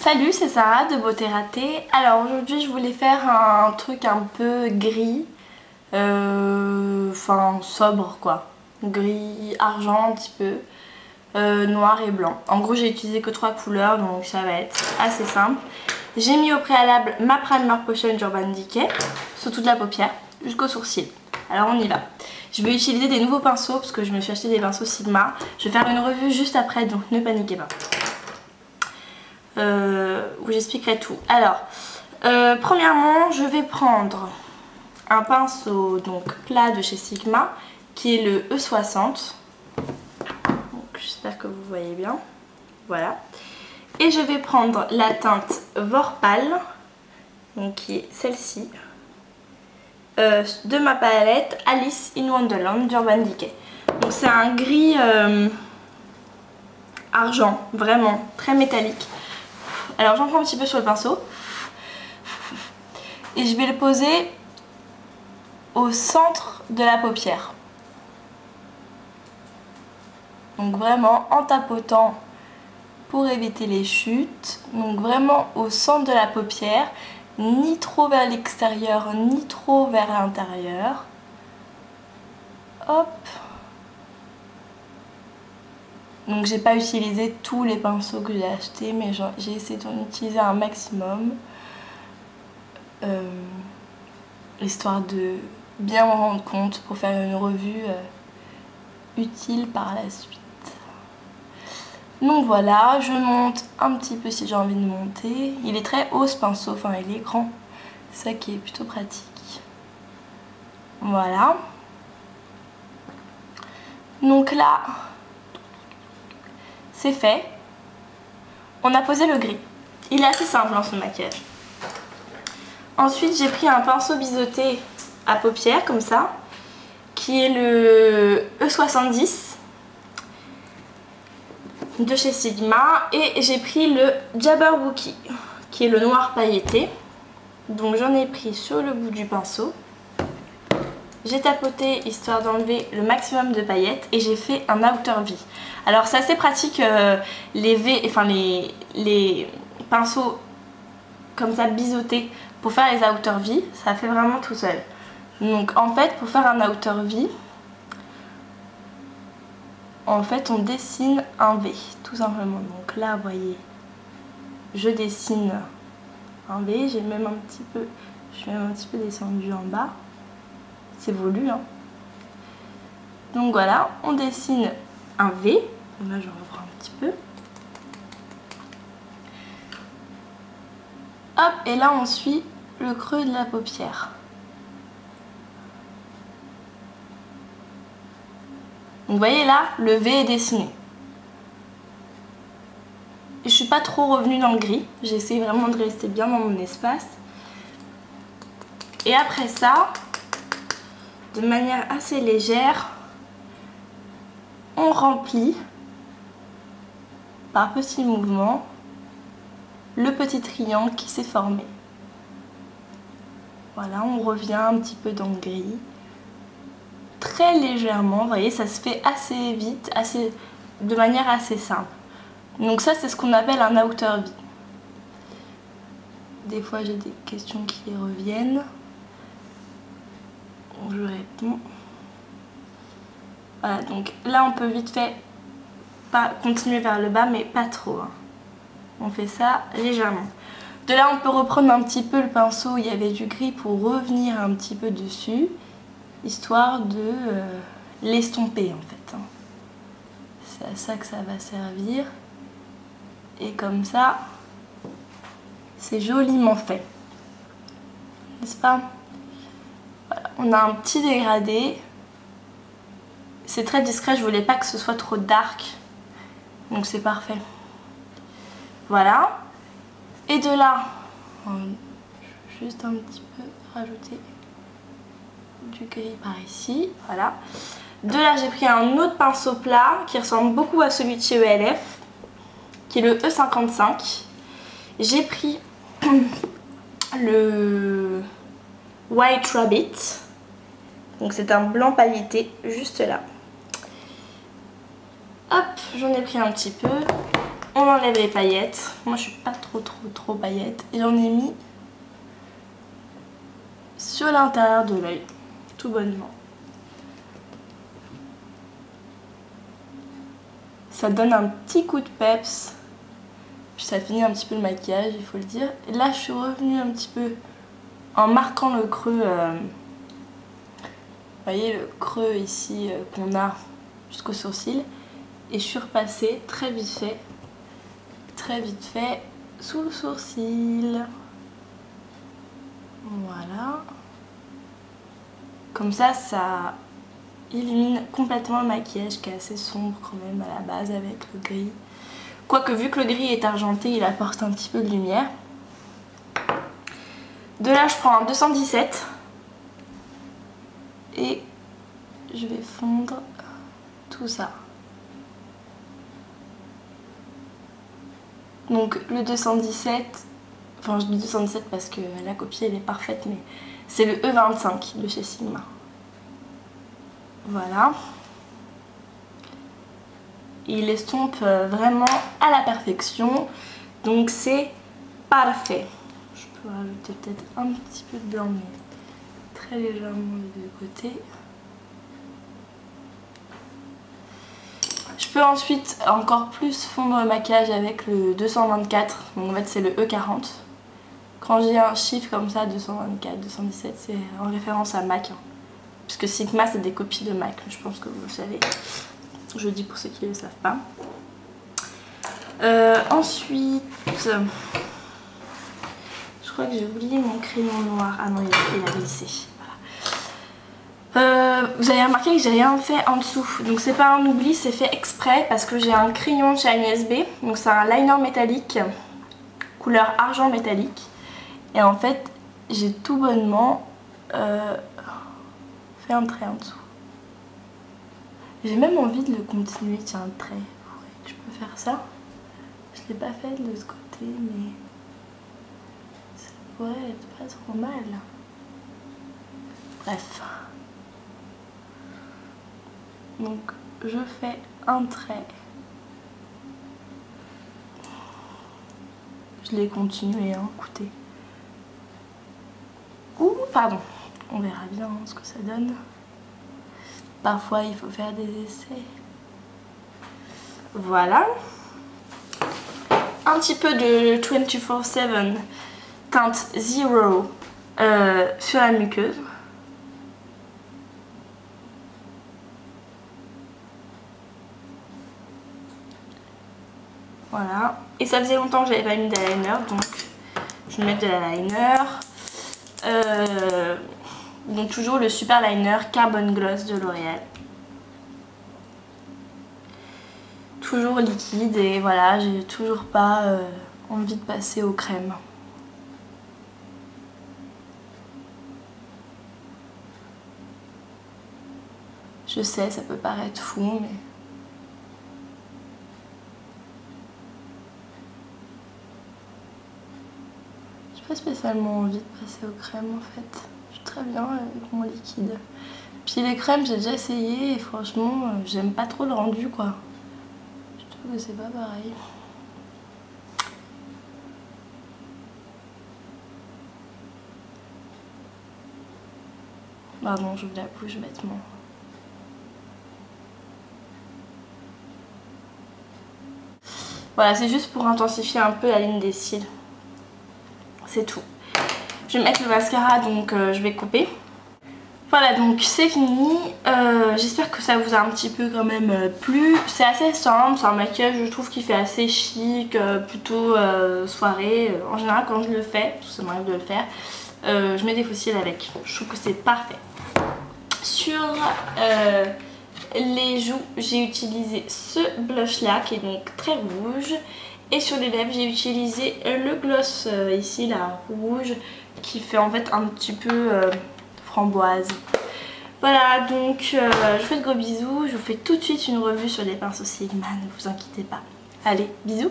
Salut, c'est Sarah de Beauté Ratée. Alors aujourd'hui je voulais faire un truc un peu gris, enfin sobre quoi, gris argent un petit peu, noir et blanc. En gros j'ai utilisé que 3 couleurs donc ça va être assez simple. J'ai mis au préalable ma primer potion d'Urban Decay sur toute la paupière jusqu'au sourcil. Alors on y va. Je vais utiliser des nouveaux pinceaux parce que je me suis acheté des pinceaux Sigma. Je vais faire une revue juste après donc ne paniquez pas. Où j'expliquerai tout. Alors, premièrement, je vais prendre un pinceau donc plat de chez Sigma qui est le E60. J'espère que vous voyez bien. Voilà. Et je vais prendre la teinte Vorpal, donc qui est celle-ci, de ma palette Alice in Wonderland d'Urban Decay. Donc c'est un gris argent, vraiment très métallique. Alors j'en prends un petit peu sur le pinceau et je vais le poser au centre de la paupière. Donc vraiment en tapotant pour éviter les chutes. Donc vraiment au centre de la paupière, ni trop vers l'extérieur ni trop vers l'intérieur. Hop. Donc j'ai pas utilisé tous les pinceaux que j'ai achetés, mais j'ai essayé d'en utiliser un maximum. Histoire de bien m'en rendre compte pour faire une revue utile par la suite. Donc voilà, je monte un petit peu si j'ai envie de monter. Il est très haut ce pinceau, enfin il est grand. C'est ça qui est plutôt pratique. Voilà. Donc là... c'est fait. On a posé le gris. Il est assez simple dans son maquillage. Ensuite j'ai pris un pinceau biseauté à paupières comme ça, qui est le E70 de chez Sigma, et j'ai pris le Jabberwocky qui est le noir pailleté. Donc j'en ai pris sur le bout du pinceau. J'ai tapoté histoire d'enlever le maximum de paillettes et j'ai fait un outer V. Alors c'est assez pratique les pinceaux comme ça biseautés pour faire les outer V, ça fait vraiment tout seul. Donc en fait pour faire un outer V, en fait on dessine un V tout simplement. Donc là vous voyez, je dessine un V, je suis même un petit peu descendu en bas. C'est voulu hein. Donc voilà, on dessine un V. Là je reprends un petit peu. Hop, et là on suit le creux de la paupière. Donc vous voyez là, le V est dessiné. Je suis pas trop revenue dans le gris. J'ai essayé vraiment de rester bien dans mon espace. Et après ça, de manière assez légère, on remplit par petits mouvements le petit triangle qui s'est formé. Voilà, on revient un petit peu dans le gris, très légèrement, vous voyez, ça se fait assez vite, de manière assez simple. Donc ça c'est ce qu'on appelle un outer V. Des fois j'ai des questions qui reviennent. Je réponds. Voilà, donc là on peut vite fait continuer vers le bas, mais pas trop. Hein. On fait ça légèrement. De là on peut reprendre un petit peu le pinceau où il y avait du gris pour revenir un petit peu dessus, histoire de l'estomper en fait. Hein. C'est à ça que ça va servir. Et comme ça, c'est joliment fait. N'est-ce pas ? Voilà, on a un petit dégradé. C'est très discret, je voulais pas que ce soit trop dark. Donc c'est parfait. Voilà. Et de là, je vais juste un petit peu rajouter du gris par ici. Voilà. De là, j'ai pris un autre pinceau plat qui ressemble beaucoup à celui de chez ELF, qui est le E55. J'ai pris le White Rabbit. Donc c'est un blanc pailleté juste là. Hop, j'en ai pris un petit peu. on enlève les paillettes. Moi je suis pas trop paillettes. Et j'en ai mis sur l'intérieur de l'œil, tout bonnement. Ça donne un petit coup de peps. Puis ça finit un petit peu le maquillage, il faut le dire. Et là je suis revenue un petit peu en marquant le creux. Vous voyez le creux ici qu'on a jusqu'au sourcil. Et je suis repassée très vite fait sous le sourcil. Voilà. Comme ça, ça illumine complètement le maquillage qui est assez sombre quand même à la base avec le gris. Quoique vu que le gris est argenté, il apporte un petit peu de lumière. De là, je prends un 217 et je vais fondre tout ça. Donc le 217, enfin je dis 217 parce que la copie elle est parfaite, mais c'est le E25 de chez Sigma. Voilà. Il estompe vraiment à la perfection, donc c'est parfait. Je peux rajouter peut-être un petit peu de blanc, mais très légèrement des deux côtés. Je peux ensuite encore plus fondre le maquillage avec le 224, donc en fait c'est le E40. Quand j'ai un chiffre comme ça, 224, 217, c'est en référence à MAC. Puisque Sigma c'est des copies de MAC, je pense que vous le savez. Je le dis pour ceux qui ne le savent pas. Ensuite, je crois que j'ai oublié mon crayon noir. Ah non, il a glissé. Voilà. Vous avez remarqué que j'ai rien fait en dessous. Donc c'est pas un oubli, c'est fait exprès parce que j'ai un crayon Shine USB. Donc c'est un liner métallique, couleur argent métallique. Et en fait, j'ai tout bonnement fait un trait en dessous. J'ai même envie de le continuer, tiens, un trait. Je peux faire ça. Je l'ai pas fait de ce côté, mais ça pourrait être pas trop mal. Bref. Donc je fais un trait. Je l'ai continué, hein, écoutez. Ouh, pardon. On verra bien ce que ça donne. Parfois il faut faire des essais. Voilà. Un petit peu de 24/7 teinte Zero sur la muqueuse. Voilà. Et ça faisait longtemps que j'avais pas mis d'eyeliner, donc je vais mettre de l'eyeliner. Donc toujours le super liner Carbon Gloss de L'Oréal. Toujours liquide et voilà, j'ai toujours pas envie de passer aux crèmes. Je sais, ça peut paraître fou, mais... j'ai pas spécialement envie de passer aux crèmes en fait. Je suis très bien avec mon liquide. Puis les crèmes, j'ai déjà essayé et franchement, j'aime pas trop le rendu quoi. Je trouve que c'est pas pareil. Pardon, j'ouvre la bouche bêtement. Voilà, c'est juste pour intensifier un peu la ligne des cils. C'est tout. Je vais mettre le mascara, donc je vais couper. Voilà, donc c'est fini. J'espère que ça vous a un petit peu quand même plu. C'est assez simple, c'est un maquillage je trouve qui fait assez chic, plutôt soirée. En général quand je le fais, parce que ça m'arrive de le faire, je mets des faux cils avec. Je trouve que c'est parfait. Sur les joues, j'ai utilisé ce blush là qui est donc très rouge. Et sur les lèvres, j'ai utilisé le gloss ici, là, rouge, qui fait en fait un petit peu framboise. Voilà, donc je vous fais de gros bisous. Je vous fais tout de suite une revue sur les pinceaux Sigma, ne vous inquiétez pas. Allez, bisous!